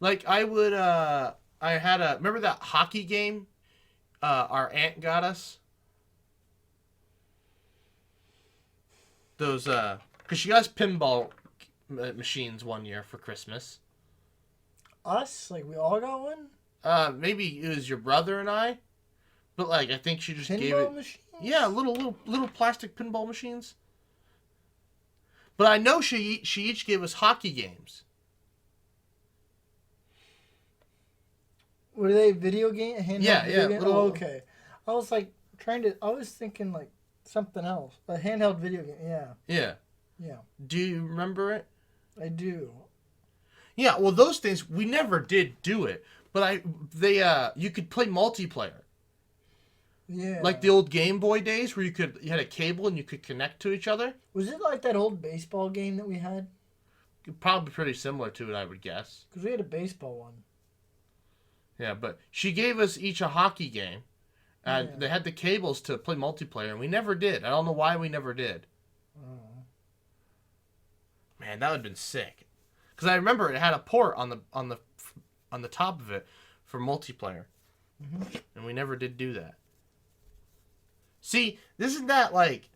Like I would I had a remember that hockey game our aunt got us? Those cuz she got us pinball machines one year for Christmas. Us? Like we all got one? Maybe it was your brother and I, but like I think she just gave Pinball it. machines? Yeah, little plastic pinball machines. But I know she each gave us hockey games. Were they video game? Handheld Yeah, video yeah, game? little. Oh, okay. I was like I was thinking like something else. A handheld video game. Yeah. Yeah. Yeah. Do you remember it? I do. Yeah. Well, those things we never did do it, but you could play multiplayer. Yeah. Like the old Game Boy days where you had a cable and you could connect to each other. Was it like that old baseball game that we had? Probably pretty similar to it, I would guess. Because we had a baseball one. Yeah, but she gave us each a hockey game. And Yeah. they had the cables to play multiplayer, and we never did. I don't know why we never did. Oh. Man, that would have been sick. Because I remember it had a port on the top of it for multiplayer, and we never did do that. See, isn't that like,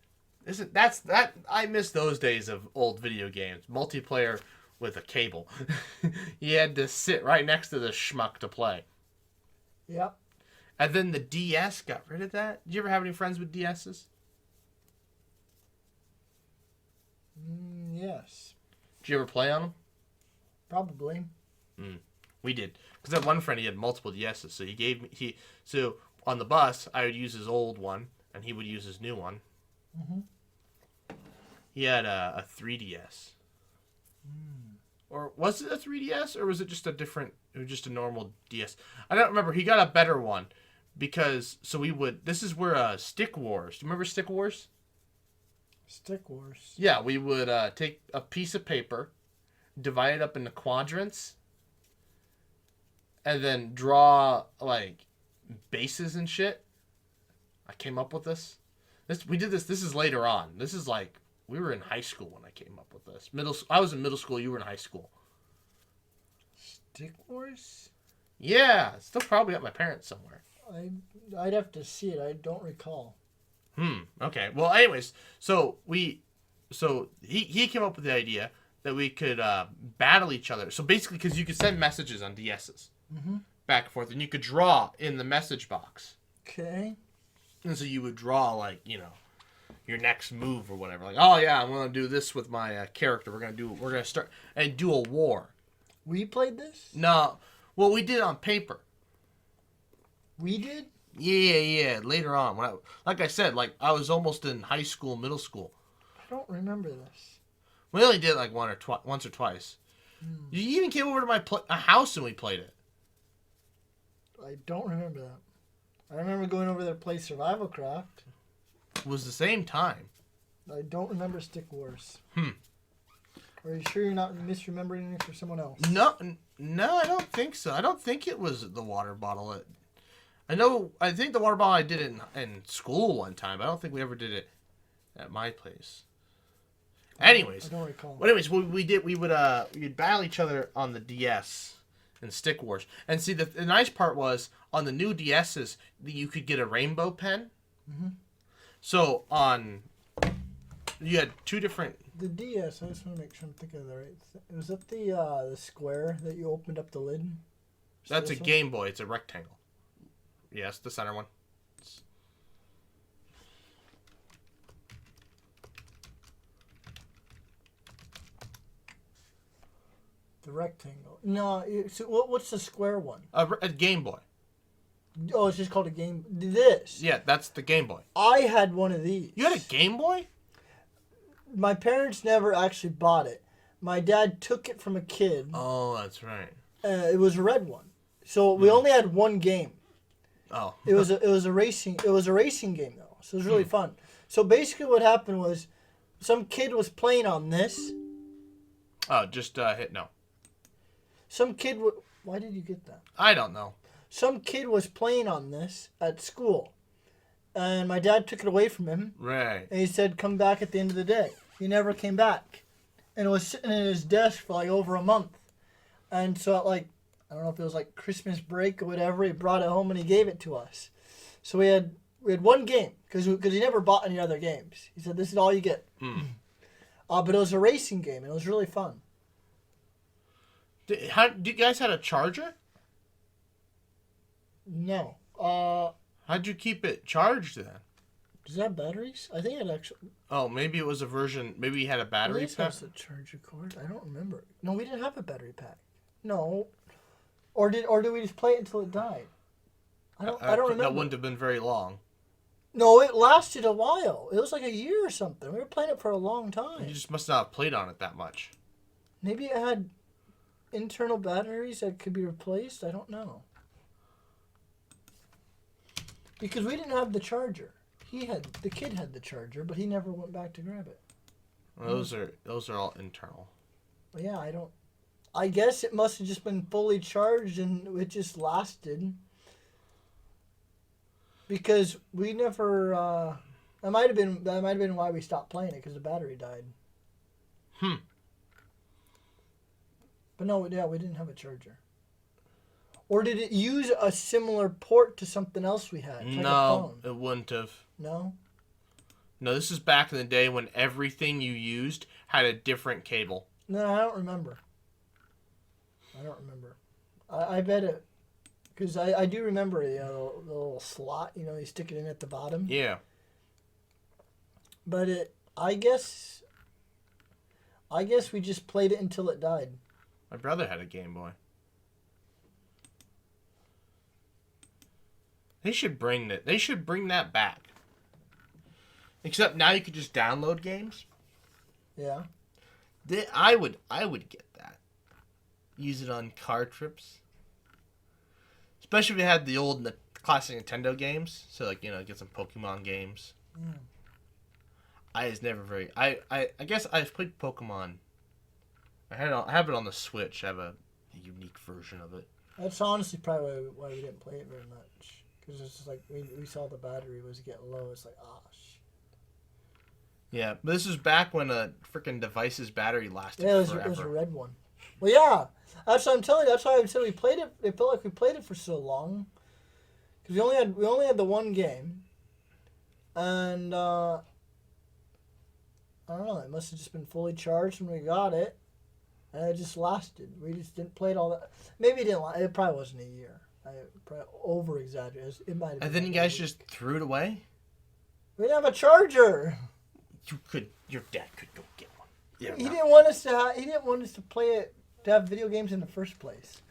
isn't that's that? I miss those days of old video games, multiplayer with a cable. You had to sit right next to the schmuck to play. Yep. And then the DS got rid of that. Did you ever have any friends with DSs? Yes. Did you ever play on them? Probably. We did. Because that one friend, he had multiple DSs. So so on the bus, I would use his old one, and he would use his new one. Mm-hmm. He had a 3DS. Or was it a 3DS, or was it just just a normal DS? I don't remember. He got a better one. Because, this is where Stick Wars. Do you remember Stick Wars? Stick Wars. Yeah, we would take a piece of paper, divide it up into quadrants, and then draw, like, bases and shit. I came up with this. We did this. This is later on. This is like, we were in high school when I came up with this. I was in middle school. You were in high school. Stick Wars? Yeah, it's still probably at my parents' somewhere. I'd have to see it. I don't recall. Okay. Well, anyways, so he came up with the idea that we could battle each other. So basically, because you could send messages on DSs back and forth, and you could draw in the message box. Okay. And so you would draw, like, your next move or whatever. Like, oh yeah, I'm gonna do this with my character. We're gonna start and do a war. We played this? No, well, we did it on paper. We did? Yeah. Later on, like I said, like I was almost in high school, middle school. I don't remember this. We only did it like once or twice. You even came over to my house and we played it. I don't remember that. I remember going over there to play Survival Craft. It was the same time. I don't remember Stick Wars. Are you sure you're not misremembering it for someone else? No, I don't think so. I don't think it was the water bottle. I think the water bottle I did it in school one time. I don't think we ever did it at my place. Anyways, I don't recall. Well, anyways, we'd battle each other on the DS in Stick Wars. And see, the nice part was on the new DSs you could get a rainbow pen. So you had two different. The DS. I just want to make sure I'm thinking of the right. Was that the square that you opened up the lid? That's a Game Boy. It's a rectangle. Yes, the center one. The rectangle. No, so what's the square one? A Game Boy. Oh, it's just called a Game. This. Yeah, that's the Game Boy. I had one of these. You had a Game Boy? My parents never actually bought it. My dad took it from a kid. Oh, that's right. It was a red one. So we only had one game. Oh. It was a racing game though. So it was really fun. So basically what happened was some kid was playing on this. Oh, just hit no. Why did you get that? I don't know. Some kid was playing on this at school. And my dad took it away from him. Right. And he said, come back at the end of the day. He never came back. And it was sitting in his desk for like over a month. And so at like I don't know if it was like Christmas break or whatever. He brought it home and he gave it to us. So we had one game because he never bought any other games. He said, "This is all you get." But it was a racing game and it was really fun. Do you guys had a charger? No. How'd you keep it charged then? Does it have batteries? I think it actually. Oh, maybe it was a version. Maybe you had a battery pack. Was a charger cord? I don't remember. No, we didn't have a battery pack. No. Or did we just play it until it died? I don't remember. That wouldn't have been very long. No, it lasted a while. It was like a year or something. We were playing it for a long time. You just must not have played on it that much. Maybe it had internal batteries that could be replaced. I don't know. Because we didn't have the charger. The kid had the charger, but he never went back to grab it. Well, those are all internal. Well, yeah, I guess it must have just been fully charged and it just lasted. Because we never. That might have been why we stopped playing it, because the battery died. But no, yeah, we didn't have a charger. Or did it use a similar port to something else we had? Like no, it wouldn't have. No? No, this is back in the day when everything you used had a different cable. No, I don't remember. I bet it... Because I do remember the little slot, you stick it in at the bottom. Yeah. But I guess we just played it until it died. My brother had a Game Boy. They should bring that back. Except now you could just download games. Yeah. I would get that. Use it on car trips. Especially if you had the old classic Nintendo games. So get some Pokemon games. Yeah. I guess I've played Pokemon. I have it on the Switch. I have a unique version of it. That's honestly probably why we didn't play it very much. Because it's just like we saw the battery was getting low. It's like, Yeah, but this is back when a freaking device's battery lasted forever. It was a red one. Well, yeah. That's what I'm telling you. That's why I said we played it. It felt like we played it for so long. Because we only had the one game. And, I don't know. It must have just been fully charged when we got it. And it just lasted. We just didn't play it all that. Maybe it didn't last. It probably wasn't a year. I probably over-exaggerated. It might have been. And then you guys just threw it away? We didn't have a charger. Your dad could go get one. Yeah, He didn't want us to play it, to have video games in the first place.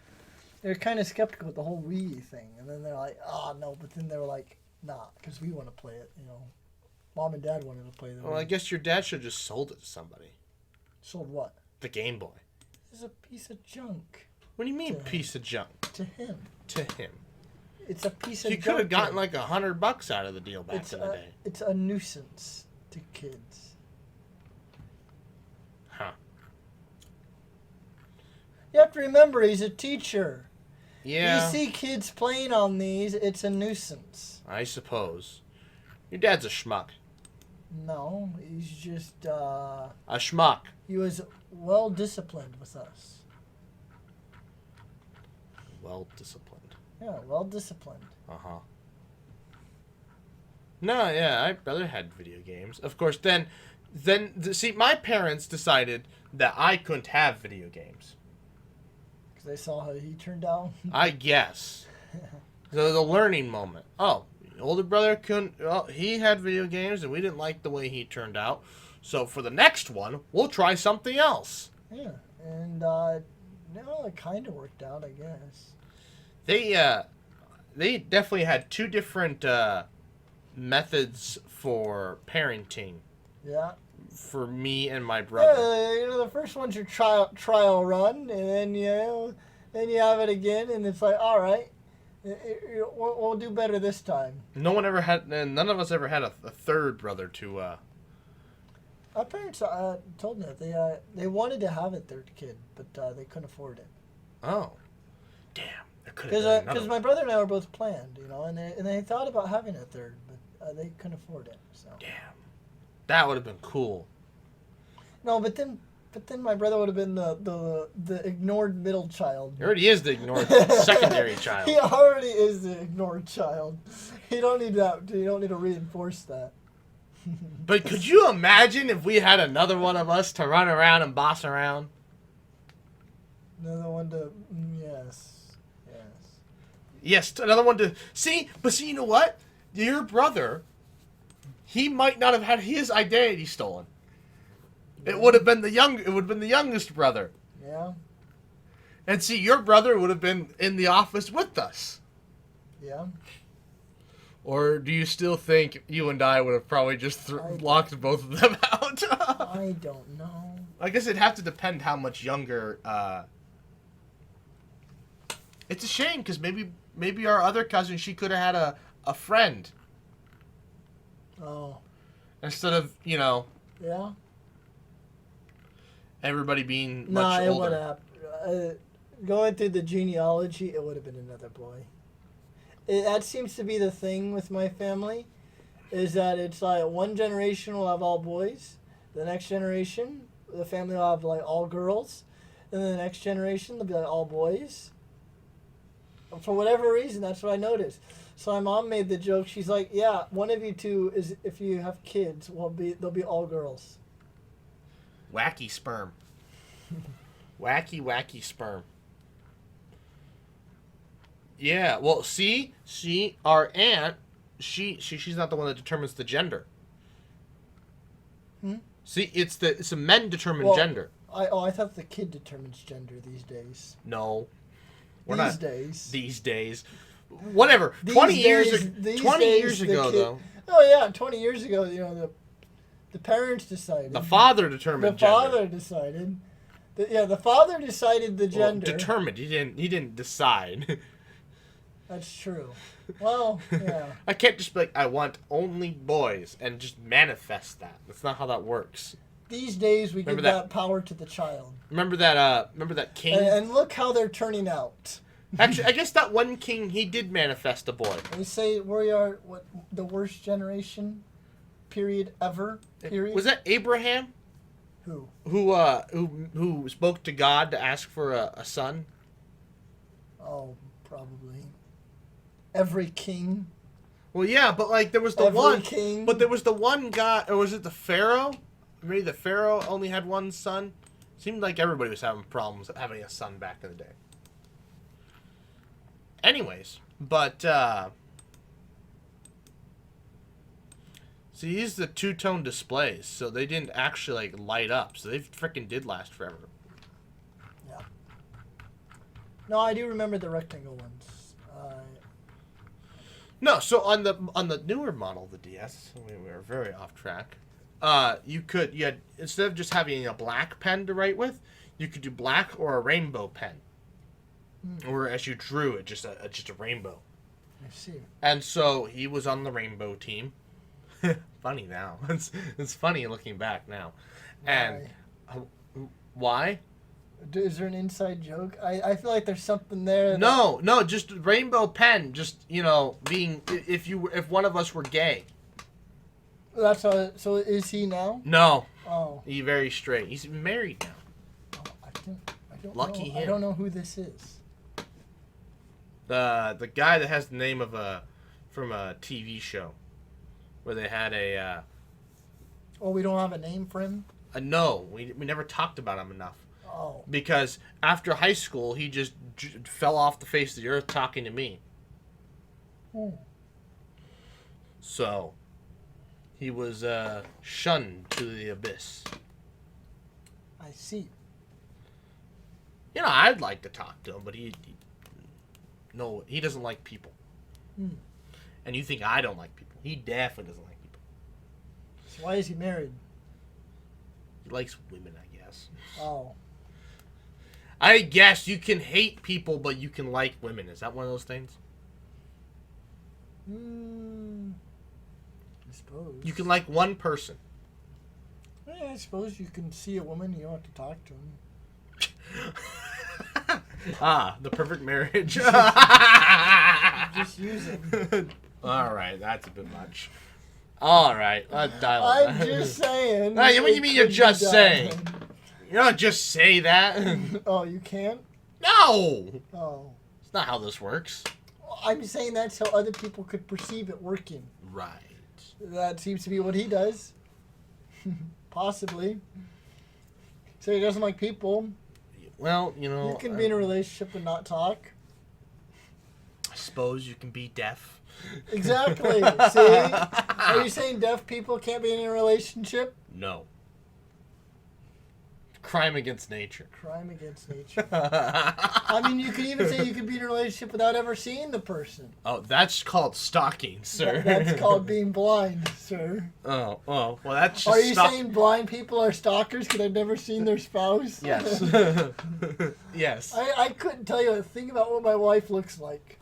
They're kind of skeptical with the whole Wii thing. And then they're like, no. But then they were like, nah, because we want to play it, Mom and Dad wanted to play the Wii. Well, I guess your dad should have just sold it to somebody. Sold what? The Game Boy. This is a piece of junk. What do you mean, piece of junk? To him. To him. It's a piece of junk. You could have gotten like $100 out of the deal back in the day. It's a nuisance to kids. Huh. You have to remember, he's a teacher. Yeah. You see kids playing on these, it's a nuisance. I suppose. Your dad's a schmuck. No, he's just, A schmuck. He was well disciplined with us. Well disciplined. Yeah, well disciplined. Uh-huh. No, yeah, my brother had video games. Of course, then, see, my parents decided that I couldn't have video games. Because they saw how he turned out? I guess. The learning moment. Oh, older brother couldn't, well, he had video games and we didn't like the way he turned out. So for the next one, we'll try something else. Yeah, and, it kind of worked out, I guess. They definitely had two different, methods for parenting. Yeah. For me and my brother. Yeah, the first one's your trial run, and then then you have it again, and it's like, all right, we'll do better this time. None of us ever had a third brother to. Our parents told me that they wanted to have a third kid, but they couldn't afford it. Oh, damn! There could have been another. Because my brother and I were both planned, and they thought about having a third, but they couldn't afford it. So. Damn, that would have been cool. No, but then But then my brother would have been the ignored middle child. He already is the ignored secondary child. He already is the ignored child. You don't need that. You don't need to reinforce that. But could you imagine if we had another one of us to run around and boss around? Another one to yes. Yes, another one to see. But see, you know what? Your brother, he might not have had his identity stolen. It would have been the youngest brother. Yeah. And see, your brother would have been in the office with us. Yeah. Or do you still think you and I would have probably just locked both of them out? I don't know. I guess it'd have to depend how much younger. It's a shame because maybe our other cousin, she could have had a friend. Oh. Instead of, Yeah. everybody being No, much it older. would have. Going through the genealogy, it would have been another boy. That seems to be the thing with my family, is that it's like one generation will have all boys, the next generation, the family will have like all girls, and then the next generation they'll be like all boys. For whatever reason, that's what I noticed. So my mom made the joke. She's like, "Yeah, one of you two is if you have kids, they'll be all girls." Wacky sperm. Wacky sperm. Yeah, well, see, our aunt, she's not the one that determines the gender. See, it's a men determine gender. I thought the kid determines gender these days. No, These days. Whatever. These 20 days, years ago, though. Oh yeah, 20 years ago, the parents decided. The father determined the gender. Father decided. The father decided the gender. Determined. He didn't decide. That's true. Well, yeah. I can't just be like, I want only boys and just manifest that. That's not how that works. These days we give that power to the child. Remember that king? And look how they're turning out. Actually, I guess that one king, he did manifest a boy. They say we are the worst generation period ever. Period. Was that Abraham? Who? Who spoke to God to ask for a son? Oh, probably. Every king. Well, yeah, but like there was the one king. But there was the one guy, or was it the Pharaoh? Maybe the Pharaoh only had one son. Seemed like everybody was having problems having a son back in the day. Anyways, but see, these are the two-tone displays, so they didn't actually like light up, so they freaking did last forever. Yeah. No, I do remember the rectangle ones. No, so on the newer model, the DS, we were very off track. You had instead of just having a black pen to write with, you could do black or a rainbow pen. Or as you drew it, just a rainbow. I see. And so he was on the rainbow team. Funny now. It's funny looking back now. And why? Is there an inside joke? I feel like there's something there. No, just rainbow pen. Just being if one of us were gay. That's so. Is he now? No. Oh. He's very straight. He's married now. Oh, I don't Lucky know. him. I don't know who this is. The guy that has the name of from a TV show, where they had a. Oh, we don't have a name for him. No, we never talked about him enough. Oh. Because after high school, he just fell off the face of the earth talking to me. So, he was shunned to the abyss. I see. I'd like to talk to him, but he doesn't like people. And you think I don't like people. He definitely doesn't like people. So why is he married? He likes women, I guess. Oh. I guess you can hate people, but you can like women. Is that one of those things? I suppose. You can like one person. Yeah, I suppose you can see a woman, you don't have to talk to him. The perfect marriage. Just use it. All right, that's a bit much. All right, let's dial it I'm back. just saying. What do you mean you're just saying? You don't just say that. Oh, you can't? No! Oh. It's not how this works. I'm saying that so other people could perceive it working. Right. That seems to be what he does. Possibly. So he doesn't like people. Well, you know... You can be in a relationship and not talk. I suppose you can be deaf. Exactly. See? Are you saying deaf people can't be in a relationship? No. Crime against nature. Crime against nature. I mean, you could even say you could be in a relationship without ever seeing the person. Oh, that's called stalking, sir. That's called being blind, sir. Oh, well, that's just... Are you saying blind people are stalkers because I've never seen their spouse? Yes. Yes. I couldn't tell you a thing about what my wife looks like.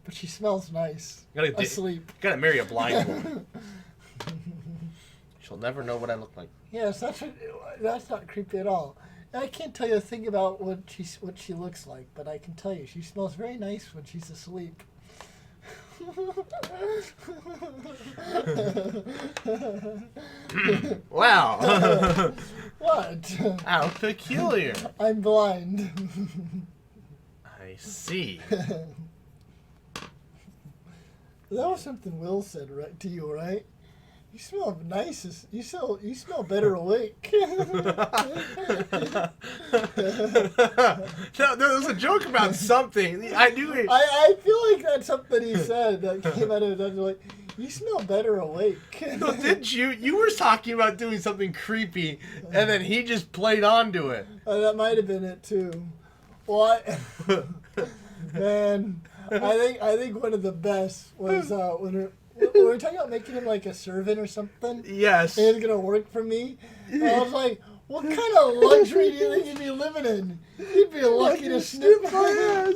But she smells nice. Asleep. Gotta marry a blind woman. She'll never know what I look like. Yes, that's not creepy at all. I can't tell you a thing about what she looks like, but I can tell you she smells very nice when she's asleep. Wow. What? How peculiar. I'm blind. I see. That was something Will said right to you, right? You smell nice. You smell better awake. No, there was a joke about something. I knew it. I feel like that's something he said that came out of it. Like, you smell better awake. No, didn't you? You were talking about doing something creepy, and then he just played onto it. That might have been it too. What? Man, I think one of the best was when we were talking about making him like a servant or something. Yes. And he was gonna work for me. And I was like, what kind of luxury do you think you'd be living in? You'd be lucky to sniff my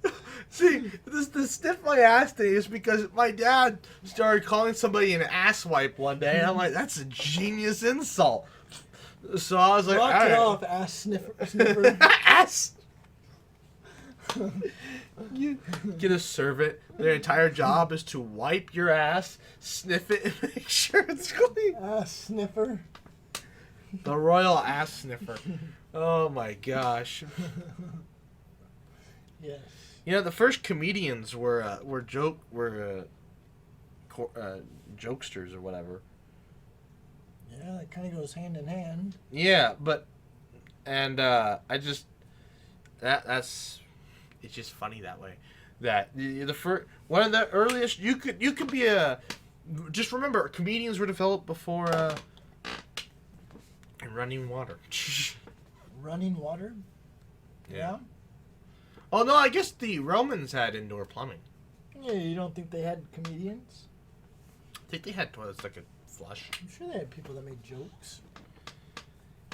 ass. See, the sniff my ass thing is because my dad started calling somebody an asswipe one day, and I'm like, that's a genius insult. So I was like, knock all it right. off, ass sniffer. Ass. You get a servant. Their entire job is to wipe your ass, sniff it, and make sure it's clean. Ass sniffer. The royal ass sniffer. Oh my gosh. Yes. You know, the first comedians were jokesters or whatever. Yeah, that kind of goes hand in hand. Yeah, but that's it's just funny that way. That the first one of the earliest you could be a just remember comedians were developed before running water. Running water? Yeah. Oh no, I guess the Romans had indoor plumbing. Yeah, you don't think they had comedians? I think they had toilets that could flush. I'm sure they had people that made jokes.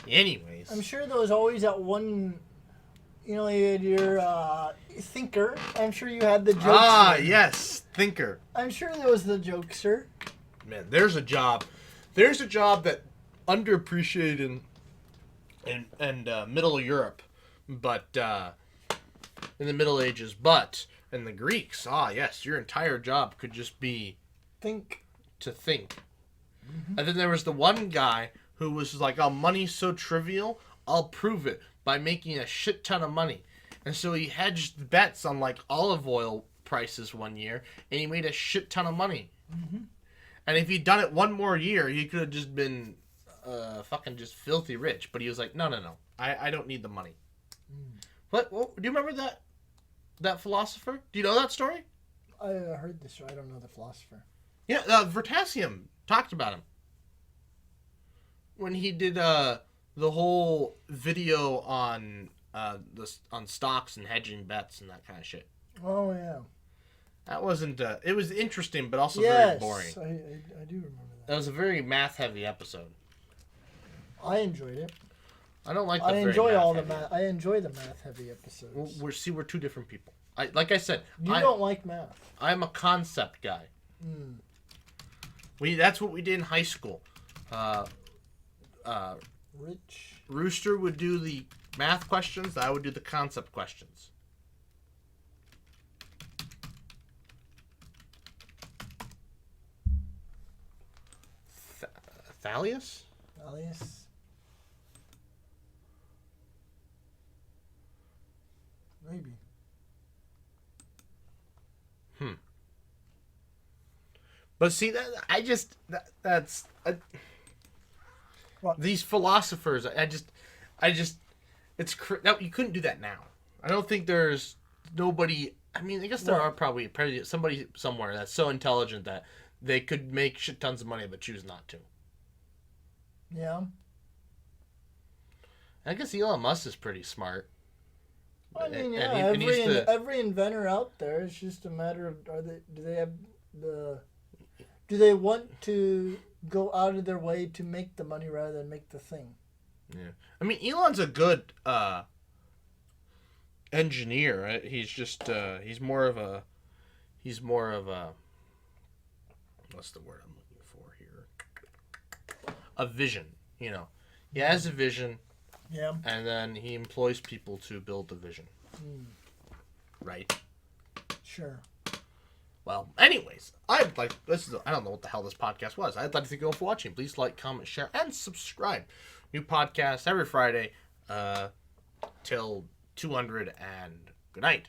Anyways. I'm sure there was always that one, you know, you had your thinker. I'm sure you had the jokester. Ah, yes, thinker. I'm sure there was the jokester. Man, there's a job that underappreciated in Middle Europe, but in the Middle Ages, but in the Greeks, yes, your entire job could just be to think. Mm-hmm. And then there was the one guy who was like, "Oh, money's so trivial, I'll prove it by making a shit ton of money." And so he hedged bets on like olive oil prices one year, and he made a shit ton of money. Mm-hmm. And if he'd done it one more year, he could have just been fucking just filthy rich. But he was like, no, I don't need the money. Mm. What? Do you remember that philosopher? Do you know that story? I heard this story. I don't know the philosopher. Yeah, Vertasium talked about him when he did the whole video on on stocks and hedging bets and that kind of shit. Oh yeah. That wasn't. It was interesting, but also yes, very boring. I do remember that. That was a very math-heavy episode. I enjoyed it. I don't like. I enjoy all the math. I enjoy the math-heavy episodes. We're two different people. Like I said, you don't like math. I'm a concept guy. Mm. That's what we did in high school. Rooster would do the math questions. I would do the concept questions. Thalius? Alias. Maybe. But see, What? these philosophers. No, you couldn't do that now. I don't think there's nobody. I mean, I guess there are probably somebody somewhere that's so intelligent that they could make shit tons of money but choose not to. Yeah. I guess Elon Musk is pretty smart. I mean, yeah. And Every inventor out there, it's just a matter of do they want to go out of their way to make the money rather than make the thing? Yeah, I mean, Elon's a good engineer. Right? He's just he's more of a what's the word I'm looking for here? A vision. You know, he has a vision. Yeah. And then he employs people to build the vision. Right. Sure. Well, anyways, I don't know what the hell this podcast was. I'd like to thank you all for watching. Please like, comment, share, and subscribe. New podcast every Friday till 200, and good night.